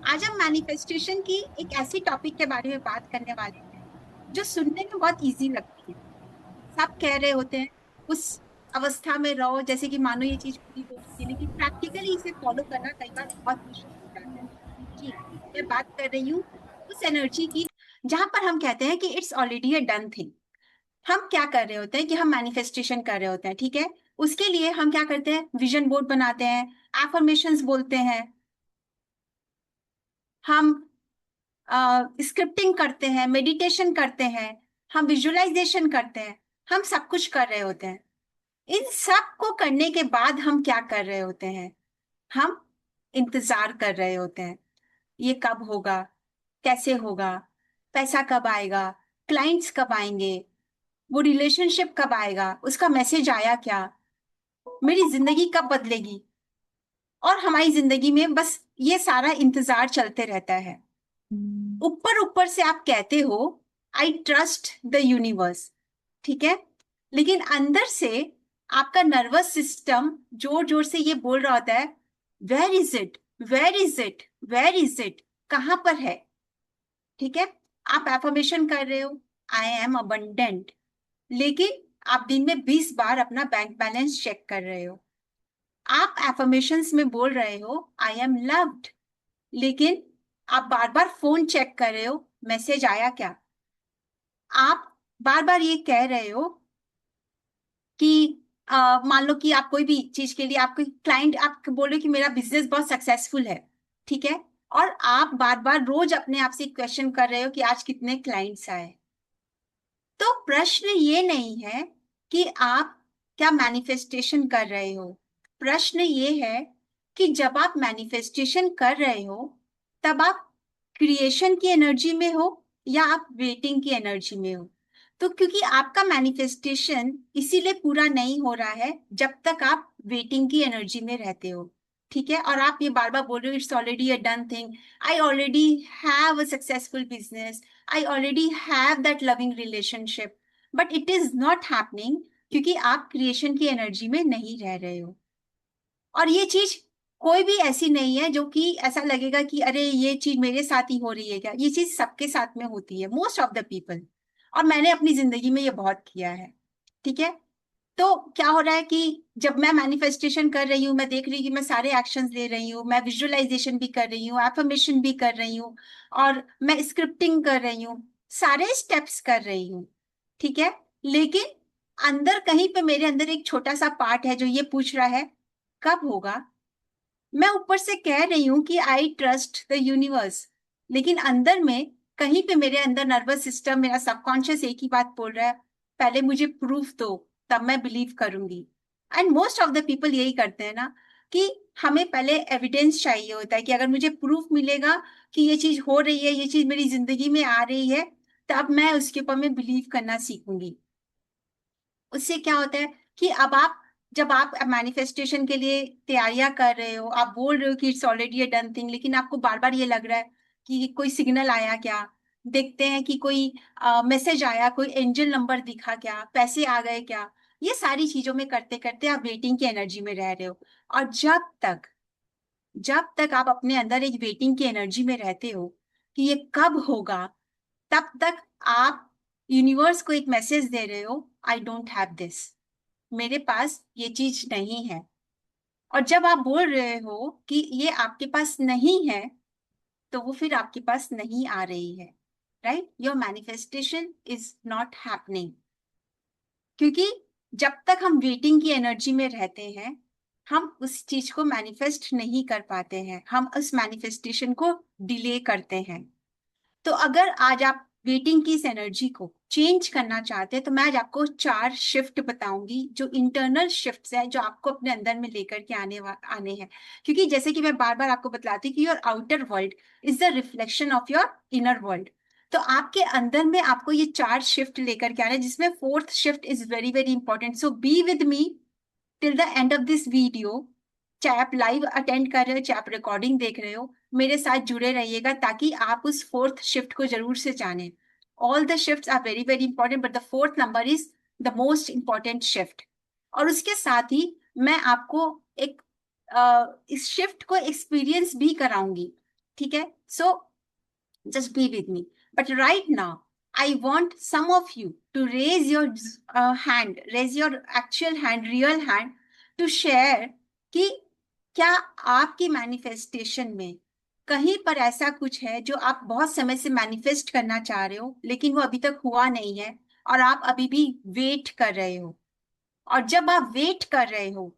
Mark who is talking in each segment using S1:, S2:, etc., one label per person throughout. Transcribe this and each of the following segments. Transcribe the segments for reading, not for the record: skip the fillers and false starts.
S1: आज हम मैनिफेस्टेशन की एक ऐसी टॉपिक के बारे में बात करने वाले हैं जो सुनने में बहुत इजी लगती है। सब कह रहे होते हैं उस अवस्था में रहो जैसे कि मानो ये चीज पूरी हो चुकी है, लेकिन प्रैक्टिकली इसे फॉलो करना कई बार बहुत मुश्किल हो जाता है। जी, मैं बात कर रही हूँ उस एनर्जी की जहां पर हम कहते हैं कि it's already a done thing. हम क्या कर रहे होते हैं कि हम मैनिफेस्टेशन कर रहे होते हैं, ठीक है। उसके लिए हम क्या करते हैं, विजन बोर्ड बनाते हैं, एफर्मेशंस बोलते हैं, हम स्क्रिप्टिंग करते हैं, मेडिटेशन करते हैं, हम विजुअलाइजेशन करते हैं, हम सब कुछ कर रहे होते हैं। इन सब को करने के बाद हम क्या कर रहे होते हैं, हम इंतजार कर रहे होते हैं। ये कब होगा, कैसे होगा, पैसा कब आएगा, क्लाइंट्स कब आएंगे, वो रिलेशनशिप कब आएगा, उसका मैसेज आया क्या, मेरी जिंदगी कब बदलेगी। और हमारी जिंदगी में बस ये सारा इंतजार चलते रहता है। ऊपर ऊपर से आप कहते हो आई ट्रस्ट द यूनिवर्स, ठीक है, लेकिन अंदर से आपका नर्वस सिस्टम जोर जोर से ये बोल रहा होता है, where is it, where is it, where is it, कहां पर है। ठीक है, आप एफर्मेशन कर रहे हो आई एम अबंडेंट, लेकिन आप दिन में 20 बार अपना बैंक बैलेंस चेक कर रहे हो। आप एफर्मेशंस में बोल रहे हो आई एम लव्ड, लेकिन आप बार बार फोन चेक कर रहे हो, मैसेज आया क्या। आप बार बार ये कह रहे हो कि मान लो कि आप कोई भी चीज के लिए आपके क्लाइंट आप बोल रहे हो कि मेरा बिजनेस बहुत सक्सेसफुल है, ठीक है, और आप बार बार रोज अपने आप से क्वेश्चन कर रहे हो कि आज कितने क्लाइंट्स आए। तो प्रश्न ये नहीं है कि आप क्या मैनिफेस्टेशन कर रहे हो। प्रश्न ये है कि जब आप मैनिफेस्टेशन कर रहे हो तब आप क्रिएशन की एनर्जी में हो या आप वेटिंग की एनर्जी में हो। तो क्योंकि आपका मैनिफेस्टेशन इसीलिए पूरा नहीं हो रहा है जब तक आप वेटिंग की एनर्जी में रहते हो, ठीक है। और आप ये बार बार बोल रहे हो it's already a done thing, I already have a successful business, I already have that loving relationship, but it is not happening क्योंकि आप क्रिएशन की एनर्जी में नहीं रह रहे हो। और ये चीज कोई भी ऐसी नहीं है जो कि ऐसा लगेगा कि अरे ये चीज मेरे साथ ही हो रही है क्या, ये चीज सबके साथ में होती है, मोस्ट ऑफ द पीपल। और मैंने अपनी जिंदगी में ये बहुत किया है, ठीक है। तो क्या हो रहा है कि जब मैं मैनिफेस्टेशन कर रही हूँ, मैं देख रही हूँ कि मैं सारे एक्शंस ले रही हूँ, मैं विजुअलाइजेशन भी कर रही हूँ, एफर्मेशन भी कर रही हूँ, और मैं स्क्रिप्टिंग कर रही हूँ, सारे स्टेप्स कर रही हूँ, ठीक है। लेकिन अंदर कहीं पे मेरे अंदर एक छोटा सा पार्ट है जो ये पूछ रहा है कब होगा। मैं ऊपर से कह रही हूँ कि आई ट्रस्ट द यूनिवर्स, लेकिन अंदर में कहीं पे मेरे अंदर नर्वस सिस्टम, मेरा सबकॉन्शियस एक ही बात बोल रहा है, पहले मुझे प्रूफ दो तब मैं बिलीव करूंगी। And most of the people यही करते हैं ना, कि हमें पहले एविडेंस चाहिए होता है कि अगर मुझे प्रूफ मिलेगा कि ये चीज हो रही है, ये चीज मेरी जिंदगी में आ रही है, तब मैं उसके ऊपर में बिलीव करना सीखूंगी। उससे क्या होता है कि अब आप जब आप मैनिफेस्टेशन के लिए तैयारियां कर रहे हो, आप बोल रहे हो कि it's already a done thing, लेकिन आपको बार बार ये लग रहा है कि कोई सिग्नल आया क्या, देखते हैं कि कोई मैसेज आया, कोई एंजल नंबर दिखा क्या, पैसे आ गए क्या। ये सारी चीजों में करते करते आप वेटिंग की एनर्जी में रह रहे हो। और जब तक आप अपने अंदर एक वेटिंग की एनर्जी में रहते हो कि ये कब होगा, तब तक आप यूनिवर्स को एक मैसेज दे रहे हो आई डोंट हैव दिस, मेरे पास ये चीज नहीं है। और जब आप बोल रहे हो कि ये आपके पास नहीं है, तो वो फिर आपके पास नहीं आ रही है, right. Your manifestation is not happening, क्योंकि जब तक हम वेटिंग की एनर्जी में रहते हैं हम उस चीज को मैनिफेस्ट नहीं कर पाते हैं, हम उस मैनिफेस्टेशन को डिले करते हैं। तो अगर आज आप वेटिंग की इस एनर्जी को चेंज करना चाहते हैं तो मैं आज आपको 4 शिफ्ट बताऊंगी जो इंटरनल शिफ्ट्स हैं, जो आपको अपने अंदर में लेकर के आने हैं। क्योंकि जैसे कि मैं बार बार आपको बतलाती कि your outer world is the reflection of your inner world. तो आपके अंदर में आपको ये 4 शिफ्ट लेकर के आना है, जिसमें fourth shift is very very important. So be with me till the end of this video. चाहे आप लाइव अटेंड कर रहे हो चाहे आप रिकॉर्डिंग देख रहे हो, मेरे साथ जुड़े रहिएगा ताकि आप उस फोर्थ शिफ्ट को जरूर से जानें। All the shifts are very very important but the fourth number is the most important shift. और उसके साथ ही मैं आपको एक इस शिफ्ट को एक्सपीरियंस भी कराऊंगी ठीक है? सो just be with me. But right now, I want some of you to raise your hand, raise your actual hand, real hand, to share कि क्या आपकी मैनिफेस्टेशन में कहीं पर ऐसा कुछ है जो आप बहुत समय से मैनिफेस्ट करना चाह रहे हो लेकिन वो अभी तक हुआ नहीं है और आप अभी भी वेट कर रहे हो। और जब आप वेट कर रहे हो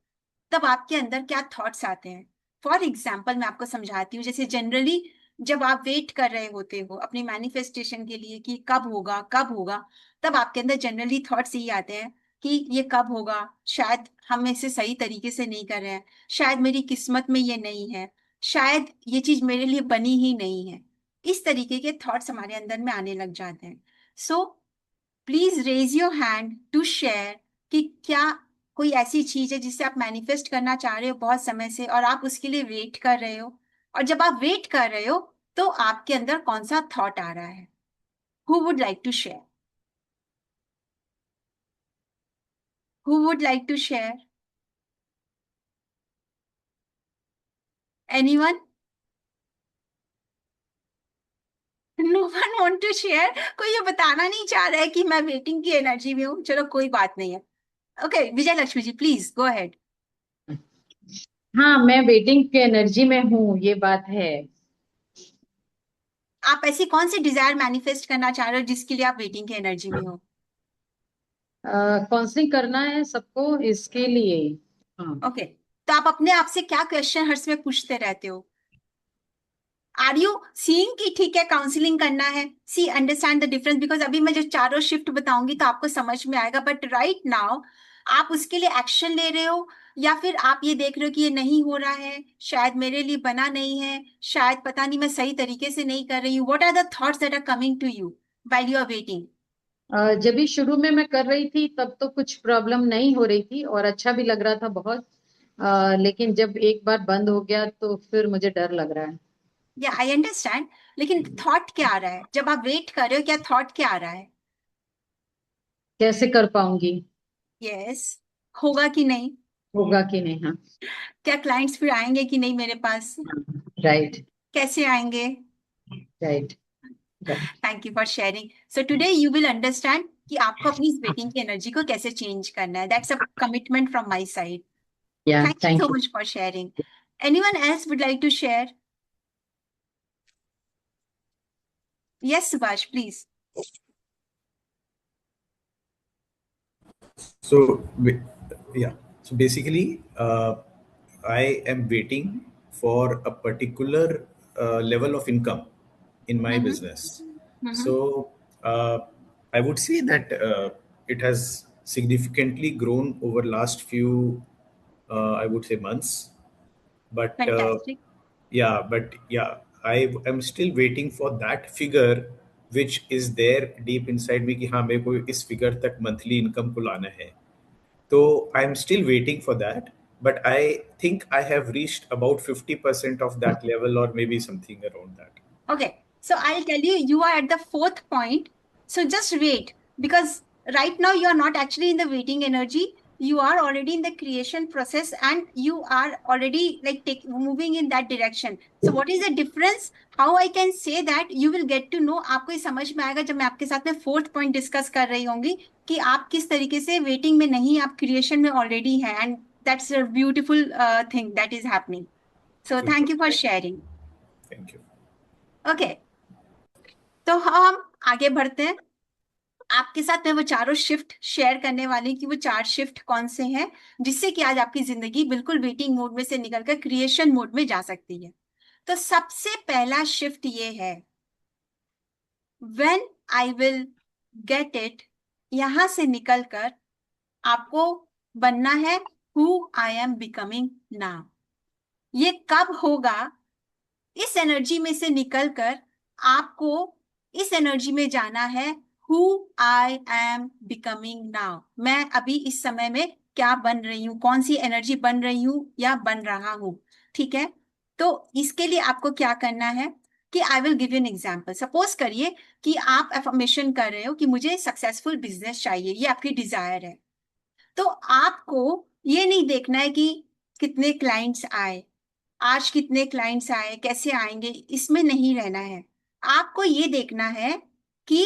S1: तब आपके अंदर क्या थॉट्स आते हैं? फॉर एग्जाम्पल मैं आपको समझाती हूँ। जैसे जनरली जब आप वेट कर रहे होते हो अपनी मैनिफेस्टेशन के लिए कि कब होगा कब होगा, तब आपके अंदर जनरली थॉट्स यही आते हैं कि ये कब होगा, शायद हम इसे सही तरीके से नहीं कर रहे हैं, शायद मेरी किस्मत में ये नहीं है, शायद ये चीज मेरे लिए बनी ही नहीं है। इस तरीके के थॉट्स हमारे अंदर में आने लग जाते हैं। So please raise your hand to share कि क्या कोई ऐसी चीज है जिसे आप मैनिफेस्ट करना चाह रहे हो बहुत समय से और आप उसके लिए वेट कर रहे हो, और जब आप वेट कर रहे हो तो आपके अंदर कौन सा थॉट आ रहा है? Who would like to share? Who would like to share? Anyone? No one want to share? कोई ये बताना नहीं चाह रहा है कि मैं वेटिंग की एनर्जी में हूँ। चलो कोई बात नहीं है। Okay, Vijay Lakshmi ji please go ahead.
S2: हाँ, मैं वेटिंग की एनर्जी में हूँ, ये बात है।
S1: आप ऐसी कौन सी डिजायर मैनिफेस्ट करना चाह रहे हो जिसके लिए आप वेटिंग की एनर्जी में हो?
S2: काउंसलिंग करना है सबको, इसके लिए। हाँ।
S1: ओके, तो आप अपने आप से क्या क्वेश्चन हर समय पूछते रहते हो? आर यू सीइंग कि ठीक है काउंसलिंग करना है? सी अंडरस्टैंड द डिफरेंस, बिकॉज अभी मैं जो चारों शिफ्ट बताऊंगी तो आपको समझ में आएगा, बट राइट नाउ आप उसके लिए एक्शन ले रहे हो या फिर आप ये देख रहे हो कि ये नहीं हो रहा है, शायद मेरे लिए बना नहीं है, शायद पता नहीं मैं सही तरीके से नहीं कर रही हूँ। What are the thoughts that are coming to you while you are waiting?
S2: जब भी शुरू में मैं कर रही थी तब तो कुछ प्रॉब्लम नहीं हो रही थी और अच्छा भी लग रहा था बहुत। लेकिन जब एक बार बंद हो गया तो फिर मुझे डर लग रहा है।
S1: या आई अंडरस्टैंड, लेकिन थॉट क्या आ रहा है जब आप वेट कर रहे हो? क्या थॉट क्या आ रहा है?
S2: कैसे कर पाऊंगी?
S1: यस, होगा कि नहीं?
S2: होगा कि नहीं? हाँ।
S1: क्या क्लाइंट्स फिर आएंगे कि नहीं मेरे पास?
S2: राइट।
S1: कैसे आएंगे?
S2: Right. Right.
S1: Thank you for sharing. So today you will understand कि आपको अपनी इस वेटिंग की एनर्जी को कैसे चेंज करना है। That's a commitment from my side.
S2: Yeah
S1: thank you
S2: thank
S1: so
S2: you.
S1: Much for sharing. Anyone else would like to share? Yes Subhash please.
S3: So, yeah. So basically, I am waiting for a particular level of income in my
S1: hmm.
S3: business.
S1: Hmm.
S3: So, I would say that it has significantly grown over last few, I would say, months. But
S1: fantastic.
S3: yeah, I am still waiting for that figure which is there deep inside me कि हाँ मेरे को इस figure तक monthly income को लाना है. So I'm still waiting for that, but I think I have reached about 50% of that level or maybe something around that.
S1: Okay, so I'll tell you, you are at the fourth point. So just wait, because right now you are not actually in the waiting energy. You are already in the creation process and you are already like moving in that direction. So what is the difference? How I can say that you will get to know, आपको ये समझ में आएगा जब मैं आपके साथ में फोर्थ पॉइंट डिस्कस कर रही होंगी कि आप किस तरीके से वेटिंग में नहीं, आप क्रिएशन में ऑलरेडी हैं, and that's a beautiful thing that is happening. So
S3: Super.
S1: Thank you for sharing.
S3: Thank you.
S1: Okay, तो हम आगे बढ़ते हैं। आपके साथ मैं वो चारों शिफ्ट शेयर करने वाली कि वो चार शिफ्ट कौन से हैं जिससे कि आज आपकी जिंदगी बिल्कुल वेटिंग मोड में से निकलकर क्रिएशन मोड में जा सकती है। तो सबसे पहला शिफ्ट ये है, when I will get it, यहां से निकलकर आपको बनना है who I am becoming now. ये कब होगा? इस एनर्जी में से निकलकर आपको इस एनर्जी में जाना है, who I am becoming now. मैं अभी इस समय में क्या बन रही हूँ, कौन सी एनर्जी बन रही हूँ या बन रहा हूँ। ठीक है, तो इसके लिए आपको क्या करना है कि I will give you an example. Suppose करिए कि आप एफर्मेशन कर रहे हो कि मुझे सक्सेसफुल बिजनेस चाहिए, ये आपकी डिजायर है। तो आपको ये नहीं देखना है कि कितने क्लाइंट्स आए, आज कितने क्लाइंट्स आए, कैसे आएंगे, इसमें नहीं रहना है। आपको ये देखना है कि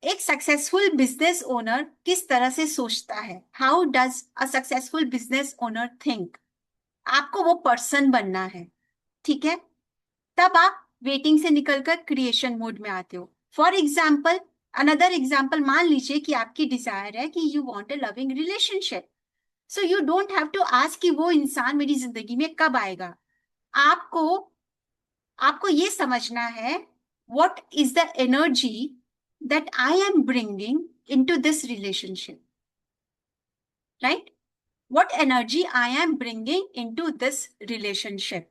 S1: एक सक्सेसफुल बिजनेस ओनर किस तरह से सोचता है, how does a successful business owner think. आपको वो पर्सन बनना है, ठीक है। तब आप वेटिंग से निकलकर क्रिएशन मोड में आते हो। फॉर एग्जाम्पल, अनदर एग्जाम्पल, मान लीजिए कि आपकी डिजायर है कि you want a loving relationship, so you don't have to ask कि वो इंसान मेरी जिंदगी में कब आएगा। आपको आपको ये समझना है, what is the energy that I am bringing into this relationship, right? What energy I am bringing into this relationship.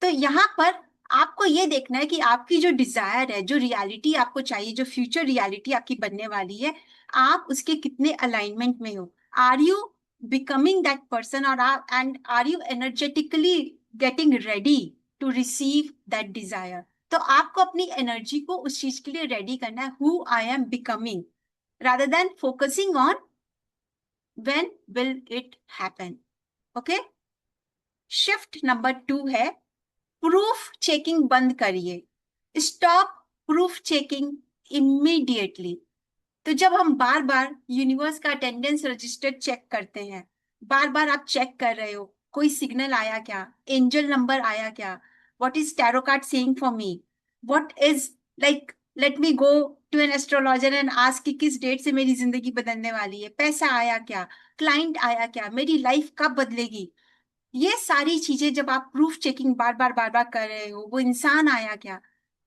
S1: तो यहाँ पर आपको ये देखना है कि आपकी जो डिजायर है, जो रियलिटी आपको चाहिए, जो फ्यूचर रियलिटी आपकी बनने वाली है, आप उसके कितने अलाइनमेंट में हो। Are you becoming that person, और and are you energetically getting ready to receive that desire. तो आपको अपनी एनर्जी को उस चीज के लिए रेडी करना है, who I am becoming, rather than focusing on when will it happen. Okay? Shift number 2 है, प्रूफ चेकिंग बंद करिए। Stop proof checking immediately. तो जब हम बार बार यूनिवर्स का अटेंडेंस रजिस्टर चेक करते हैं, बार बार आप चेक कर रहे हो, कोई सिग्नल आया क्या, एंजल नंबर आया क्या, what is tarot card saying for me, what is like, let me go to an astrologer and ask कि किस डेट से मेरी जिंदगी बदलने वाली है, पैसा आया क्या, क्लाइंट आया क्या, मेरी लाइफ कब बदलेगी। ये सारी चीजें जब आप प्रूफ चेकिंग बार बार कर रहे हो, वो इंसान आया क्या,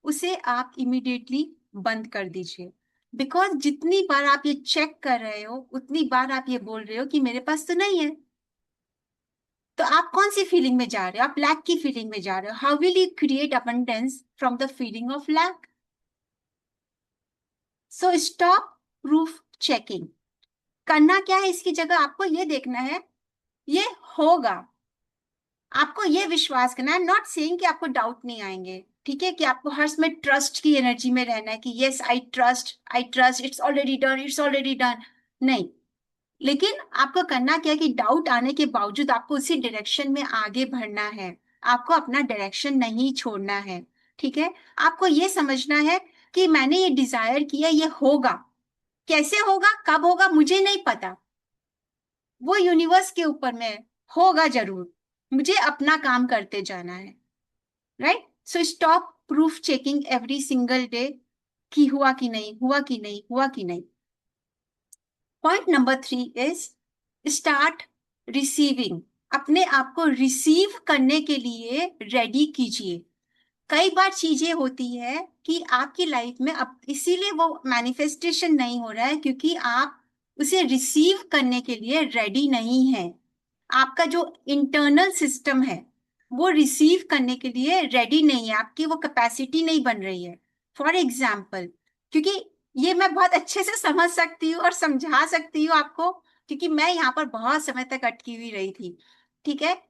S1: उसे आप इमीडिएटली बंद कर दीजिए। बिकॉज जितनी बार आप ये चेक कर रहे हो, उतनी बार आप ये बोल रहे हो कि मेरे पास तो नहीं है। तो आप कौन सी फीलिंग में जा रहे हो? आप लैक की फीलिंग में जा रहे हो। How will you create abundance from the feeling of lack? So stop proof checking. करना क्या है इसकी जगह? आपको ये देखना है, ये होगा। आपको ये विश्वास करना है, नॉट सेइंग कि आपको डाउट नहीं आएंगे, ठीक है, कि आपको हर समय ट्रस्ट की एनर्जी में रहना है कि yes I trust, it's already done, it's already done. नहीं, लेकिन आपको करना क्या है कि डाउट आने के बावजूद आपको उसी डायरेक्शन में आगे बढ़ना है। आपको अपना डायरेक्शन नहीं छोड़ना है, ठीक है। आपको ये समझना है कि मैंने ये डिजायर किया, ये होगा। कैसे होगा, कब होगा, मुझे नहीं पता, वो यूनिवर्स के ऊपर में होगा जरूर। मुझे अपना काम करते जाना है, राइट? सो stop proof checking every single day कि हुआ कि नहीं, हुआ कि नहीं, हुआ कि नहीं। Point number 3 is start receiving. अपने आप को रिसीव करने के लिए रेडी कीजिए। कई बार चीजें होती है कि आपकी लाइफ में अब इसीलिए वो मैनिफेस्टेशन नहीं हो रहा है क्योंकि आप उसे रिसीव करने के लिए रेडी नहीं है। आपका जो इंटरनल सिस्टम है वो रिसीव करने के लिए रेडी नहीं है, आपकी वो कैपेसिटी नहीं बन रही है। फॉर एग्जाम्पल, क्योंकि ये मैं बहुत अच्छे से समझ सकती हूँ और समझा सकती हूँ आपको, क्योंकि मैं यहाँ पर बहुत समय तक अटकी हुई रही थी, ठीक है।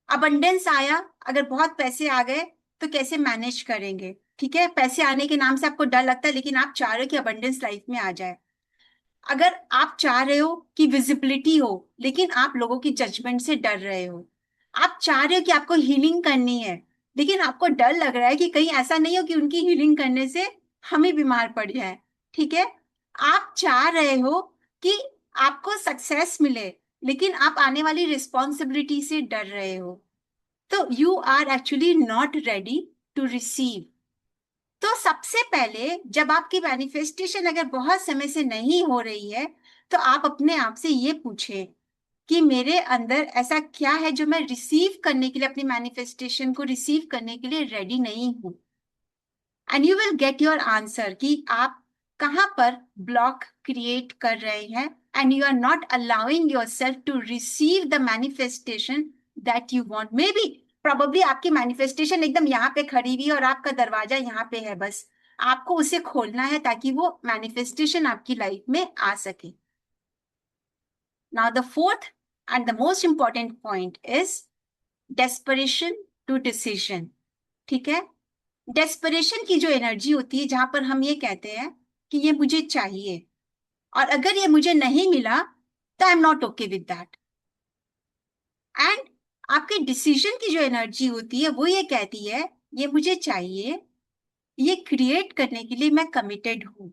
S1: अबंडेंस आया, अगर बहुत पैसे आ गए तो कैसे मैनेज करेंगे, ठीक है। पैसे आने के नाम से आपको डर लगता है, लेकिन आप चाह रहे हो कि अबंडेंस लाइफ में आ जाए। अगर आप चाह रहे हो कि विजिबिलिटी हो, लेकिन आप लोगों की जजमेंट से डर रहे हो। आप चाह रहे हो कि आपको हीलिंग करनी है, लेकिन आपको डर लग रहा है कि कहीं ऐसा नहीं हो कि उनकी हीलिंग करने से हम ही बीमार पड़ जाए, ठीक है। आप चाह रहे हो कि आपको सक्सेस मिले, लेकिन आप आने वाली रिस्पॉन्सिबिलिटी से डर रहे हो। तो you are actually not ready to receive. तो सबसे पहले जब आपकी मैनिफेस्टेशन अगर बहुत समय से नहीं हो रही है, तो आप अपने आप से ये पूछें कि मेरे अंदर ऐसा क्या है जो मैं रिसीव करने के लिए, अपनी मैनिफेस्टेशन को रिसीव करने के लिए रेडी नहीं हूं। And you will get your answer कि आप कहां पर ब्लॉक क्रिएट कर रहे हैं, and you are not allowing yourself to receive the manifestation that you want. Maybe probably आपकी मैनिफेस्टेशन एकदम यहाँ पे खड़ी हुई है और आपका दरवाजा यहाँ पे है, बस आपको उसे खोलना है ताकि वो मैनिफेस्टेशन आपकी लाइफ में आ सके। Now the fourth and the most important point is desperation to decision, ठीक है। डेस्परेशन की जो एनर्जी होती है, जहां पर हम ये कहते हैं कि ये मुझे चाहिए, और अगर ये मुझे नहीं मिला तो आई am not okay with that. And आपके डिसीजन की जो एनर्जी होती है वो ये कहती है ये मुझे चाहिए, ये क्रिएट करने के लिए मैं कमिटेड हूं।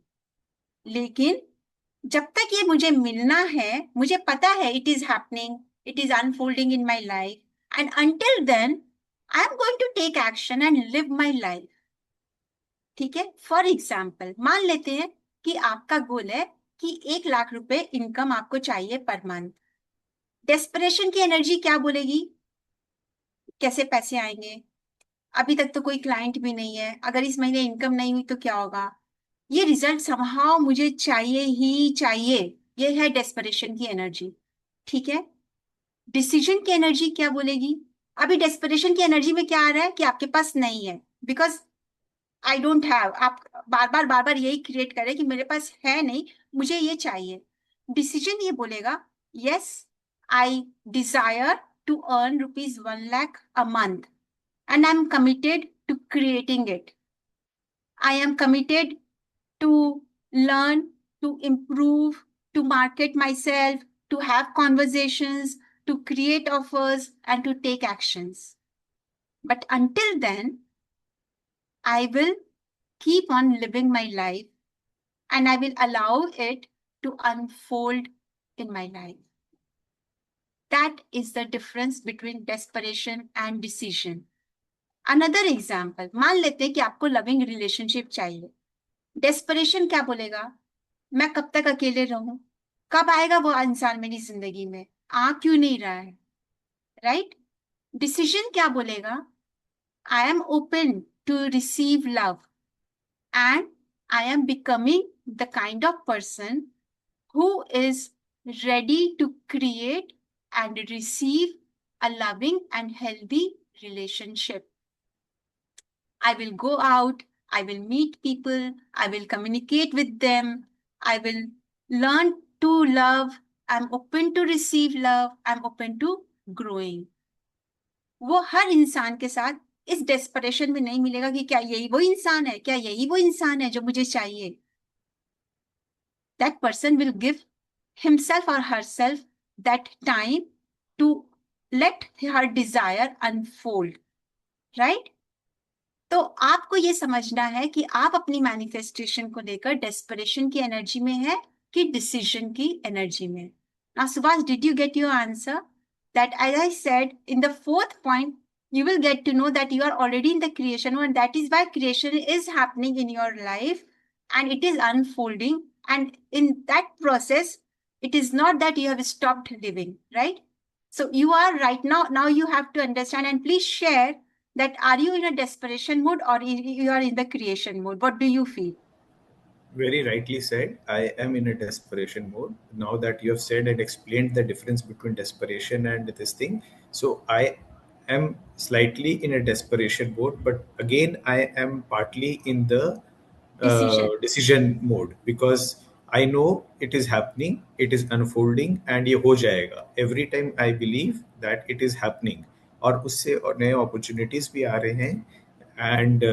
S1: लेकिन जब तक ये मुझे मिलना है, मुझे पता है it is happening, it is unfolding in my life, and until then I am going to take action and live my life. ठीक है, फॉर एग्जाम्पल मान लेते हैं कि आपका गोल है कि 1 लाख रुपए इनकम आपको चाहिए पर मंथ। डेस्परेशन की एनर्जी क्या बोलेगी? कैसे पैसे आएंगे? अभी तक तो कोई क्लाइंट भी नहीं है, अगर इस महीने इनकम नहीं हुई तो क्या होगा? ये रिजल्ट समहाउ मुझे चाहिए ही चाहिए। ये है डेस्परेशन की एनर्जी। ठीक है, डिसीजन की एनर्जी क्या बोलेगी? अभी डेस्परेशन की एनर्जी में क्या आ रहा है कि आपके पास नहीं है, बिकॉज आई डोंट हैव। आप बार बार यही क्रिएट करें कि मेरे पास है नहीं, मुझे ये चाहिए। डिसीजन ये बोलेगा yes, I desire to earn ₹1 lakh a month and I'm committed to creating it. I am committed to learn, to improve, to market myself, to have conversations, to create offers, and to take actions. But until then, I will keep on living my life and I will allow it to unfold in my life. That is the difference between desperation and decision. Another example, मान लेते हैं कि आपको loving relationship चाहिए। Desperation क्या बोलेगा? मैं कब तक अकेले रहूं? कब आएगा वो इंसान मेरी जिंदगी में? आ क्यों नहीं रहा है? राइट? डिसीजन क्या बोलेगा? I am open to receive love and I am becoming the kind of person who is ready to create and receive a loving and healthy relationship. I will go out, I will meet people, I will communicate with them, I will learn to love, I'm open to receive love, I'm open to growing. वो हर इंसान के साथ इस desperation में नहीं मिलेगा कि क्या यही वो इंसान है, क्या यही वो इंसान है जो मुझे चाहिए। That person will give himself or herself that time to let her desire unfold, right? तो आपको ये समझना है कि आप अपनी मैनिफेस्टेशन को लेकर डेस्परेशन की एनर्जी में है कि डिसीजन की एनर्जी में। Now, Subhash, did you get your answer? That, as I said, in the fourth point, you will get to know that you are already in the creation mode, and that is why creation is happening in your life and it is unfolding. And in that process, it is not that you have stopped living, right? So you are right now you have to understand, and please share that are you in a desperation mode or you are in the creation mode? What do you feel?
S3: Very rightly said. I am in a desperation mode. Now that you have said and explained the difference between desperation and this thing, so I am slightly in a desperation mode, but again, I am partly in the
S1: Decision.
S3: decision mode because I know it is happening, it is unfolding, and ये हो जाएगा. Every time I believe that it is happening, और उससे और नए opportunities भी आ रहे हैं and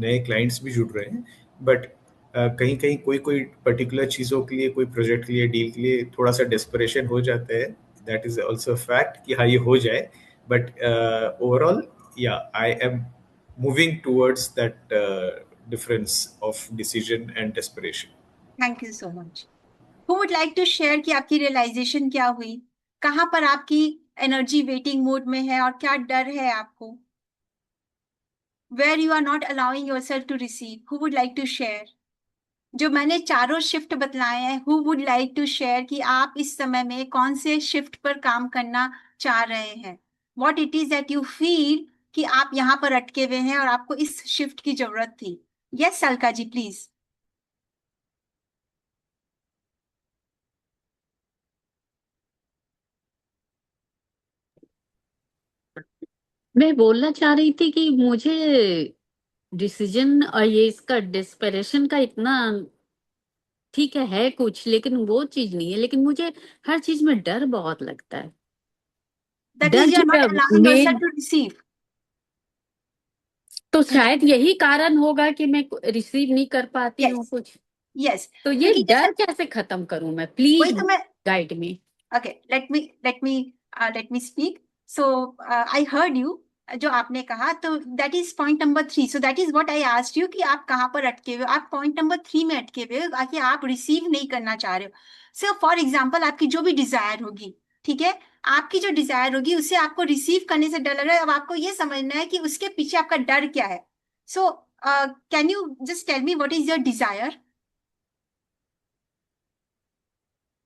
S3: नए clients भी जुड़ रहे हैं, but कहीं कहीं कोई पर्टिकुलर चीज़ों के लिए, कोई प्रोजेक्ट के लिए, डील के लिए थोड़ा सा डेस्परेशन हो जाता है. दैट इज ऑल्सो फैक्ट कि हाँ ये हो जाए, बट ओवरऑल या I am moving towards that difference of decision and desperation.
S1: Thank you so much. Who would like to share कि आपकी realization क्या हुई? कहाँ पर आपकी एनर्जी वेटिंग मोड में है और क्या डर है आपको? Where you are not allowing yourself to receive? Who would like to share? जो मैंने चारों शिफ्ट बतलाए हैं, who would like to share कि आप इस समय में कौन से शिफ्ट पर काम करना चाह रहे हैं? What it is that you feel कि आप यहाँ पर अटके हुए हैं और आपको इस शिफ्ट की जरूरत थी? Yes, Alka ji, please.
S4: मैं बोलना चाह रही थी कि मुझे डिसीजन और ये इसका डिस्पेरेशन का इतना ठीक है कुछ, लेकिन वो चीज नहीं है। लेकिन मुझे हर चीज में डर बहुत लगता है।
S1: That
S4: डर
S1: is you
S4: की
S1: are not allowing yourself
S4: main
S1: to receive.
S4: तो शायद यही कारण होगा कि मैं रिसीव नहीं कर पाती हूँ
S1: Yes,
S4: कुछ।
S1: yes.
S4: तो ये
S1: क्योंकि
S4: डर
S1: जैसे
S4: कैसे खत्म करूं मैं?
S1: वही
S4: प्लीज
S1: तो मैं
S4: guide me.
S1: Okay, let me speak. So I heard you जो आपने कहा, तो that is point number 3. So that is what I asked you कि आप कहाँ पर अटके हुए हो. आप पॉइंट नंबर 3 में अटके हुए हो कि आप रिसीव नहीं करना चाह रहे हो. सो फॉर एग्जाम्पल, आपकी जो भी डिजायर होगी, ठीक है, आपकी जो डिजायर होगी उसे आपको रिसीव करने से डर लग रहा है. अब आपको ये समझना है कि उसके पीछे आपका डर क्या है. So can you just tell me what is your desire?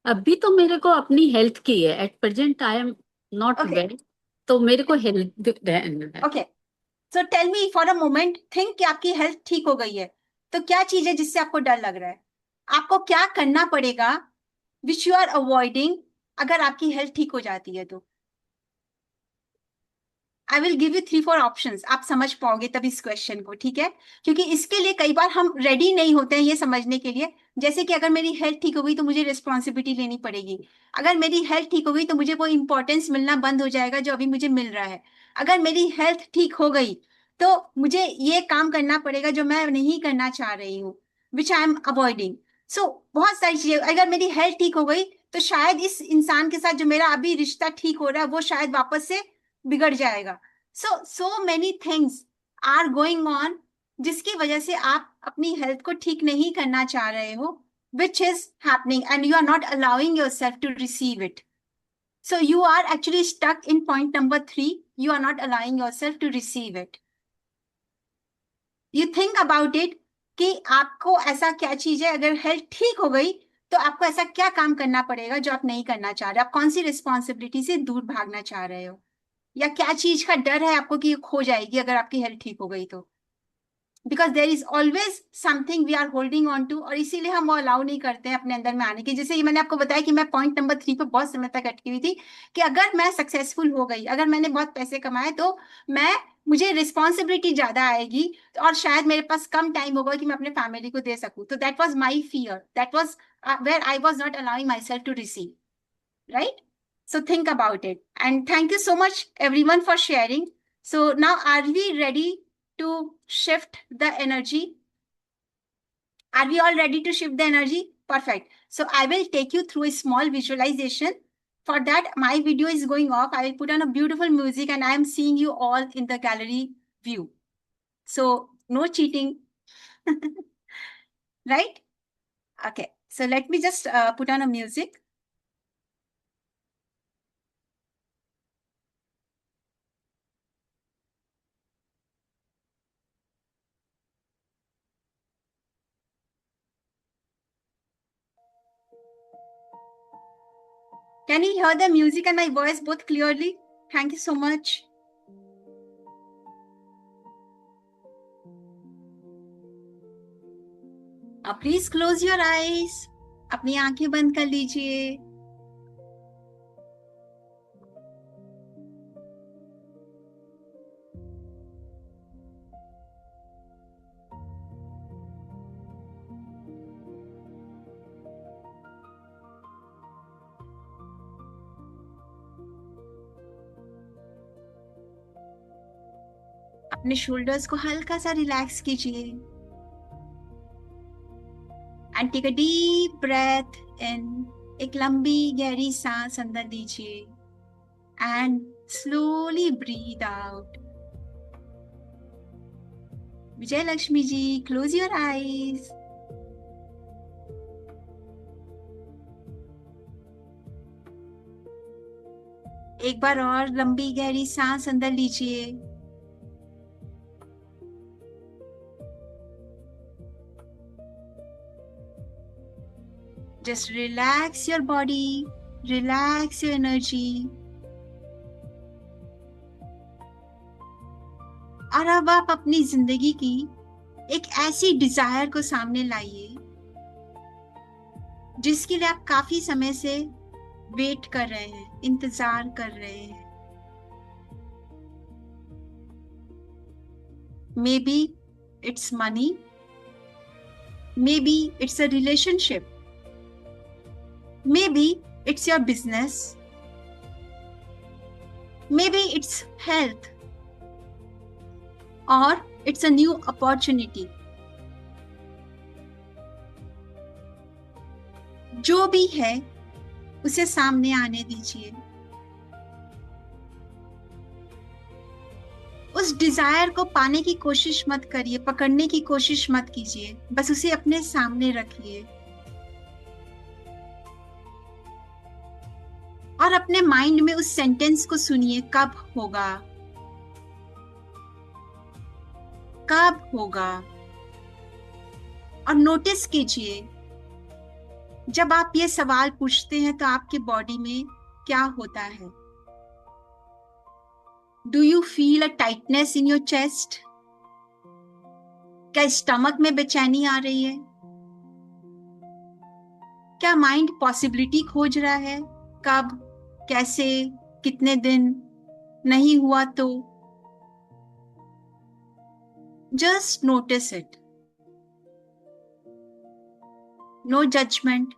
S4: अभी तो मेरे को अपनी हेल्थ की है, at present I am not
S1: okay,
S4: well, तो मेरे को हेल्थ रहना है।
S1: Okay. So tell me for a moment, think कि आपकी हेल्थ ठीक हो गई है, तो क्या चीज है जिससे आपको डर लग रहा है? आपको क्या करना पड़ेगा विच यू आर अवॉइडिंग अगर आपकी हेल्थ ठीक हो जाती है तो? I will give you 3-4 options, आप समझ पाओगे तब इस क्वेश्चन को, ठीक है? क्योंकि इसके लिए कई बार हम रेडी नहीं होते हैं ये समझने के लिए. जैसे कि अगर मेरी हेल्थ ठीक हो गई तो मुझे रिस्पॉन्सिबिलिटी लेनी पड़ेगी. अगर मेरी हेल्थ ठीक हो गई तो मुझे वो इंपॉर्टेंस मिलना बंद हो जाएगा जो अभी मुझे मिल रहा है. अगर मेरी हेल्थ ठीक हो गई तो मुझे ये काम करना पड़ेगा जो मैं नहीं करना चाह रही हूँ, विच आई एम अवॉइडिंग. सो बहुत सारी चीजें. अगर मेरी हेल्थ ठीक हो गई तो शायद इस इंसान के साथ जो मेरा अभी रिश्ता ठीक हो रहा है वो शायद वापस से बिगड़ जाएगा. So many things are going on जिसकी वजह से आप अपनी हेल्थ को ठीक नहीं करना चाह रहे हो, which is happening and you are not allowing yourself to receive it. So you are actually stuck in point number 3. You are not allowing yourself to receive it. You think about it कि आपको ऐसा क्या चीज है, अगर health ठीक हो गई तो आपको ऐसा क्या काम करना पड़ेगा जो आप नहीं करना चाह रहे. आप कौन सी रिस्पॉन्सिबिलिटी से दूर भागना चाह रहे हो, या क्या चीज का डर है आपको कि ये खो जाएगी अगर आपकी हेल्थ ठीक हो गई तो? Because there is always something we are holding on to, और इसीलिए हम वो अलाउ नहीं करते हैं अपने अंदर में आने की. जैसे ये मैंने आपको बताया कि मैं पॉइंट नंबर 3 पे बहुत समय तक अटकी हुई थी कि अगर मैं सक्सेसफुल हो गई, अगर मैंने बहुत पैसे कमाए तो मुझे रिस्पॉन्सिबिलिटी ज्यादा आएगी और शायद मेरे पास कम टाइम होगा कि मैं अपने फैमिली को दे सकूं. तो that was my fear, that was where I was not allowing myself to receive. Right? So think about it. And thank you so much, everyone, for sharing. So now, are we ready to shift the energy? Are we all ready to shift the energy? Perfect. So I will take you through a small visualization. For that, my video is going off. I will put on a beautiful music and I am seeing you all in the gallery view. So no cheating. Right? Okay. So let me just put on a music. Can you hear the music and my voice both clearly? Thank you so much. Please close your eyes. अपनी आंखें बंद कर लीजिए. अपने shoulders को हल्का सा relax कीजिए. And take a deep breath in. एक लंबी गहरी सांस अंदर लीजिए. And slowly breathe out. Vijay Lakshmi ji, close your eyes. एक बार और लंबी गहरी सांस अंदर लीजिए. Just relax your body, relax your energy. और अब आप अपनी जिंदगी की एक ऐसी डिजायर को सामने लाइए जिसके लिए आप काफी समय से वेट कर रहे हैं, इंतजार कर रहे हैं. Maybe it's money, maybe it's a relationship, maybe it's your business, maybe it's health, or it's a new opportunity. जो भी है उसे सामने आने दीजिए. उस डिजायर को पाने की कोशिश मत करिए, पकड़ने की कोशिश मत कीजिए, बस उसे अपने सामने रखिए और अपने माइंड में उस सेंटेंस को सुनिए, कब होगा, कब होगा। और नोटिस कीजिए, जब आप ये सवाल पूछते हैं तो आपकी बॉडी में क्या होता है। Do you feel a tightness in your chest? क्या स्टमक में बेचैनी आ रही है? क्या माइंड पॉसिबिलिटी खोज रहा है, कब, कैसे, कितने दिन, नहीं हुआ तो? Just notice it, no judgment.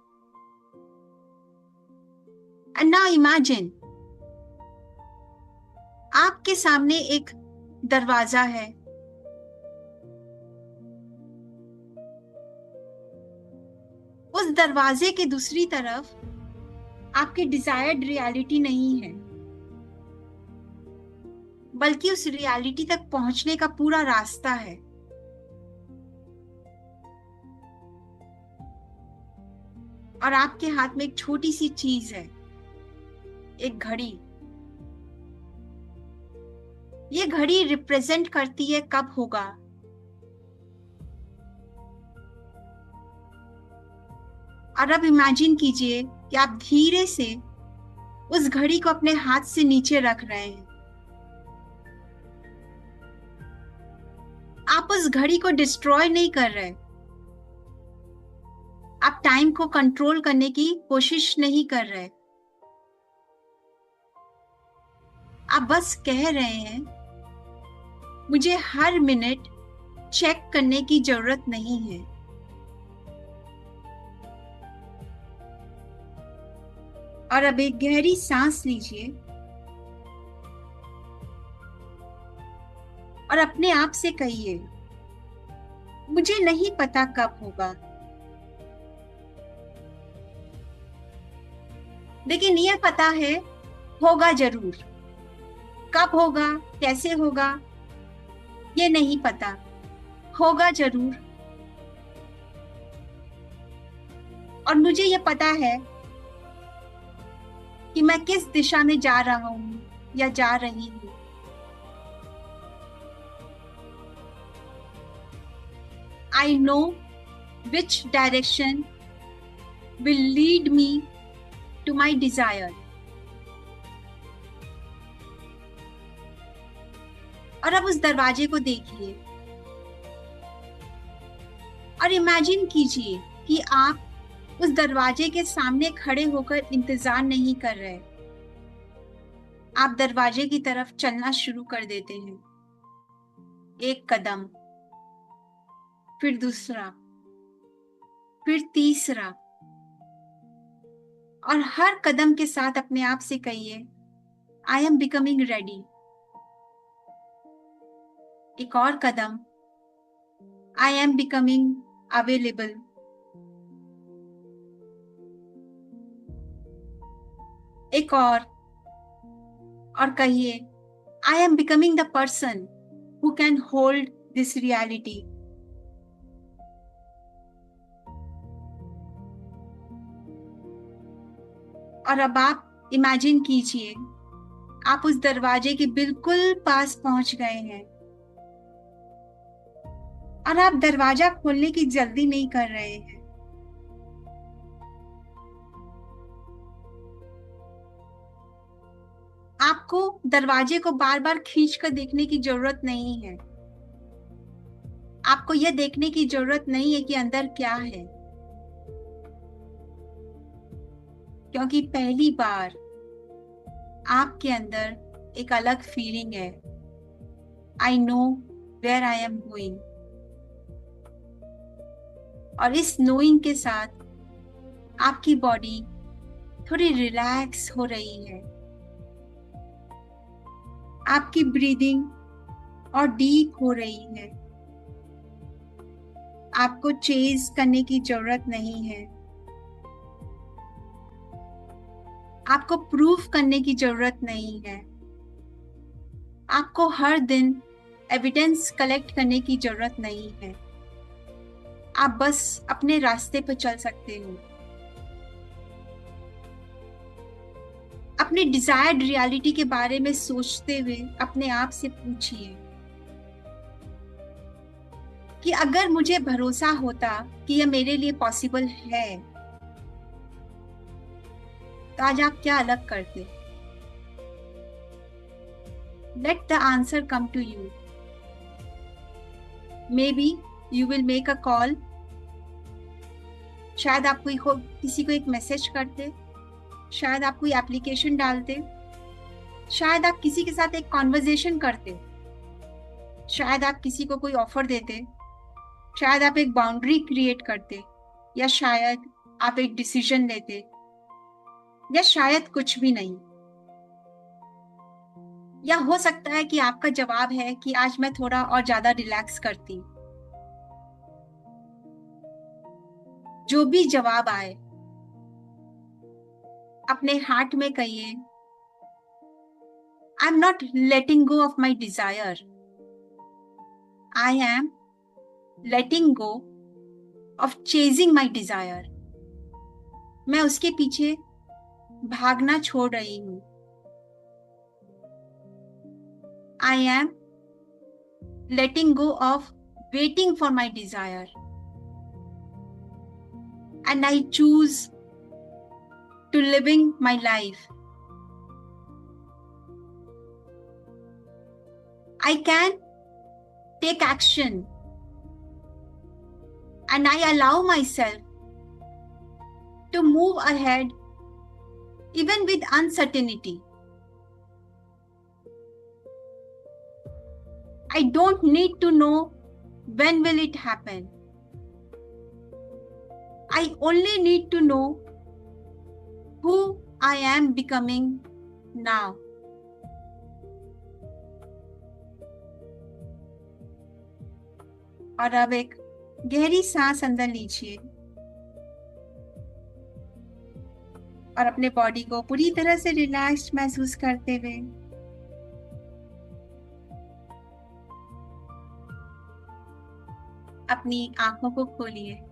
S1: And now imagine, आपके सामने एक दरवाजा है। उस दरवाजे के दूसरी तरफ आपकी डिजायर्ड रियलिटी नहीं है, बल्कि उस रियलिटी तक पहुंचने का पूरा रास्ता है। और आपके हाथ में एक छोटी सी चीज है, एक घड़ी। ये घड़ी रिप्रेजेंट करती है कब होगा। और अब इमेजिन कीजिए कि आप धीरे से उस घड़ी को अपने हाथ से नीचे रख रहे हैं। आप उस घड़ी को डिस्ट्रॉय नहीं कर रहे, आप टाइम को कंट्रोल करने की कोशिश नहीं कर रहे। आप बस कह रहे हैं, मुझे हर मिनट चेक करने की जरूरत नहीं है। और अब एक गहरी सांस लीजिए और अपने आप से कहिए, मुझे नहीं पता कब होगा, लेकिन यह पता है होगा जरूर। कब होगा, कैसे होगा, ये नहीं पता, होगा जरूर। और मुझे यह पता है कि मैं किस दिशा में जा रहा हूं या जा रही हूं। I know which direction will lead me to my desire. और अब उस दरवाजे को देखिए और इमेजिन कीजिए कि आप उस दरवाजे के सामने खड़े होकर इंतजार नहीं कर रहे। आप दरवाजे की तरफ चलना शुरू कर देते हैं। एक कदम, फिर दूसरा, फिर तीसरा। और हर कदम के साथ अपने आप से कहिए, आई एम बिकमिंग रेडी। एक और कदम, आई एम बिकमिंग अवेलेबल। एक और कहिए, आई am becoming the person who can hold this reality. और अब आप इमेजिन कीजिए, आप उस दरवाजे के बिल्कुल पास पहुंच गए हैं और आप दरवाजा खोलने की जल्दी नहीं कर रहे हैं। आपको दरवाजे को बार बार खींच कर देखने की जरूरत नहीं है। आपको यह देखने की जरूरत नहीं है कि अंदर क्या है, क्योंकि पहली बार आपके अंदर एक अलग फीलिंग है, I know where I am going. और इस नोइंग के साथ आपकी बॉडी थोड़ी रिलैक्स हो रही है। आपकी ब्रीदिंग और डीप हो रही है। आपको चेज करने की जरूरत नहीं है। आपको प्रूफ करने की जरूरत नहीं है। आपको हर दिन एविडेंस कलेक्ट करने की जरूरत नहीं है। आप बस अपने रास्ते पर चल सकते हो। अपने डिजायर्ड रियलिटी के बारे में सोचते हुए अपने आप से पूछिए कि अगर मुझे भरोसा होता कि यह मेरे लिए पॉसिबल है तो आज आप क्या अलग करते। Let the answer come to you. Maybe you will make a call. शायद आप किसी को एक मैसेज करते, शायद आप कोई एप्लीकेशन डालते, शायद आप किसी के साथ एक कॉन्वर्जेशन करते, शायद आप किसी को कोई ऑफर देते, शायद आप एक बाउंड्री क्रिएट करते, या शायद आप एक डिसीजन लेते, या शायद कुछ भी नहीं। या हो सकता है कि आपका जवाब है कि आज मैं थोड़ा और ज्यादा रिलैक्स करती। जो भी जवाब आए अपने हार्ट में कहिए, आई am not letting go of my desire, I am letting go of chasing my desire. मैं उसके पीछे भागना छोड़ रही हूं। I am letting go of waiting for my desire and I choose to living my life. I can take action and I allow myself to move ahead even with uncertainty. I don't need to know when will it happen. I only need to know who I am becoming now. और अब एक गहरी सांस अंदर लीजिए और अपने body को पूरी तरह से रिलैक्स्ड महसूस करते हुए अपनी आंखों को खोलिए।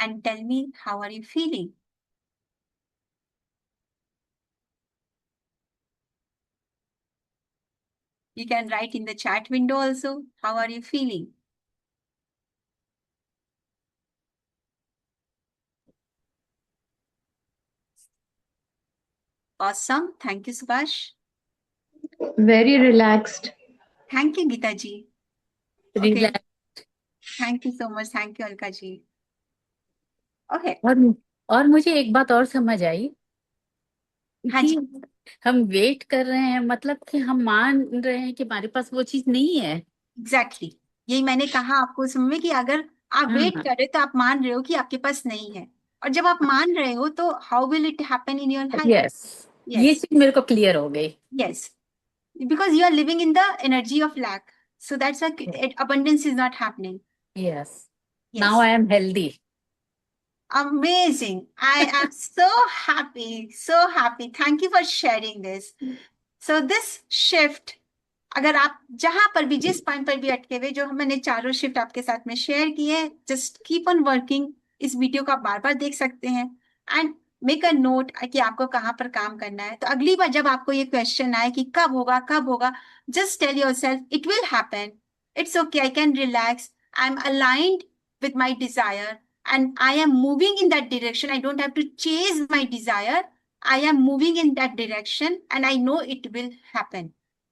S1: And tell me, how are you feeling? You can write in the chat window also, how are you feeling? Awesome. Thank you, Subhash.
S2: Very relaxed.
S1: Thank you, Geeta ji. Okay.
S4: Relax.
S1: Thank you so much. Thank you, Alka ji. Okay.
S4: और मुझे एक बात और समझ आई
S1: हाँ
S4: कि
S1: जी।
S4: हम wait कर रहे हैं, मतलब कि हम मान रहे हैं कि हमारे पास वो चीज नहीं है।
S1: Exactly. यही मैंने कहा आपको समय कि अगर आप वेट
S4: हाँ,
S1: कर रहे हो तो आप मान रहे हो कि आपके पास नहीं है, और जब आप मान रहे हो तो how will it happen in your life?
S4: Yes, ये
S1: यस,
S4: चीज मेरे को क्लियर हो गई।
S1: Yes, because you are living in the energy of lack, so that's why abundance is not happening.
S4: Yes,
S1: Yes.
S4: Now I am healthy.
S1: Amazing. I am so happy, so happy. Thank you for sharing this. So this shift, अगर आप जहां पर भी जिस point पर भी अटके हुए, जो मैंने चारों शिफ्ट आपके साथ में शेयर किए, जस्ट कीप ऑन वर्किंग। इस वीडियो को आप बार बार देख सकते हैं एंड मेक अ नोट कि आपको कहाँ पर काम करना है। तो अगली बार जब आपको ये क्वेश्चन आए कि कब होगा कब होगा, just tell yourself it will happen, it's okay, I can relax, I am aligned with my desire and I am moving in that direction. I don't have to chase my desire. I am moving in that direction and I know it will happen.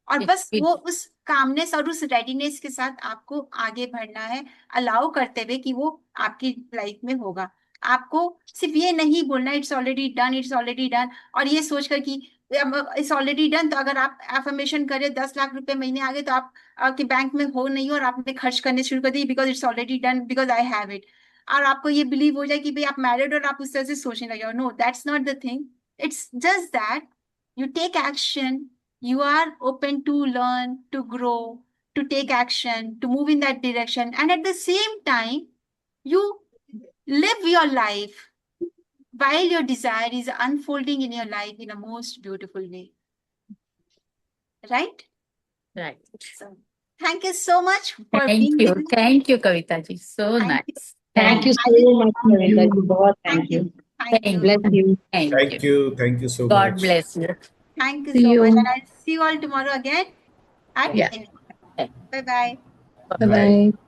S1: और बस वो उस calmness और उस readiness के साथ आपको आगे बढ़ना है, अलाउ करते हुए कि वो आपकी लाइफ में होगा। आपको सिर्फ ये नहीं बोलना it's already done, it's already done, और ये सोचकर कि इट्स ऑलरेडी डन, तो अगर आप एफर्मेशन करें 10 लाख रुपए महीने आगे तो आप आपके बैंक में हो नहीं और आपने खर्च करने शुरू कर दी because it's already done, because I have it. और आपको ये बिलीव हो जाए कि भाई आप मैरिड और आप उस तरह से सोचने लगे हो। No, that's not the thing. It's just that you take action, you are open to learn, to grow, to take action, to move in that direction, and at the same time you live your life while your desire is unfolding in your life in a most beautiful way. Right?
S4: Right.
S1: So, thank you so much for
S4: Thank
S1: being
S4: you.
S1: with us.
S4: Thank you, Kavita ji. So
S1: Thank you.
S4: nice.
S2: Thank you
S1: I will-
S2: so much, Kavita ji. बहुत thank you.
S1: Thank you.
S2: Bless you.
S3: Thank you. Thank you so
S4: God
S3: much.
S4: bless you.
S1: Thank you
S2: See
S1: so
S2: you.
S1: much. And I'll see you all tomorrow again at
S4: Yeah.
S1: 10. Bye-bye.
S2: Bye bye.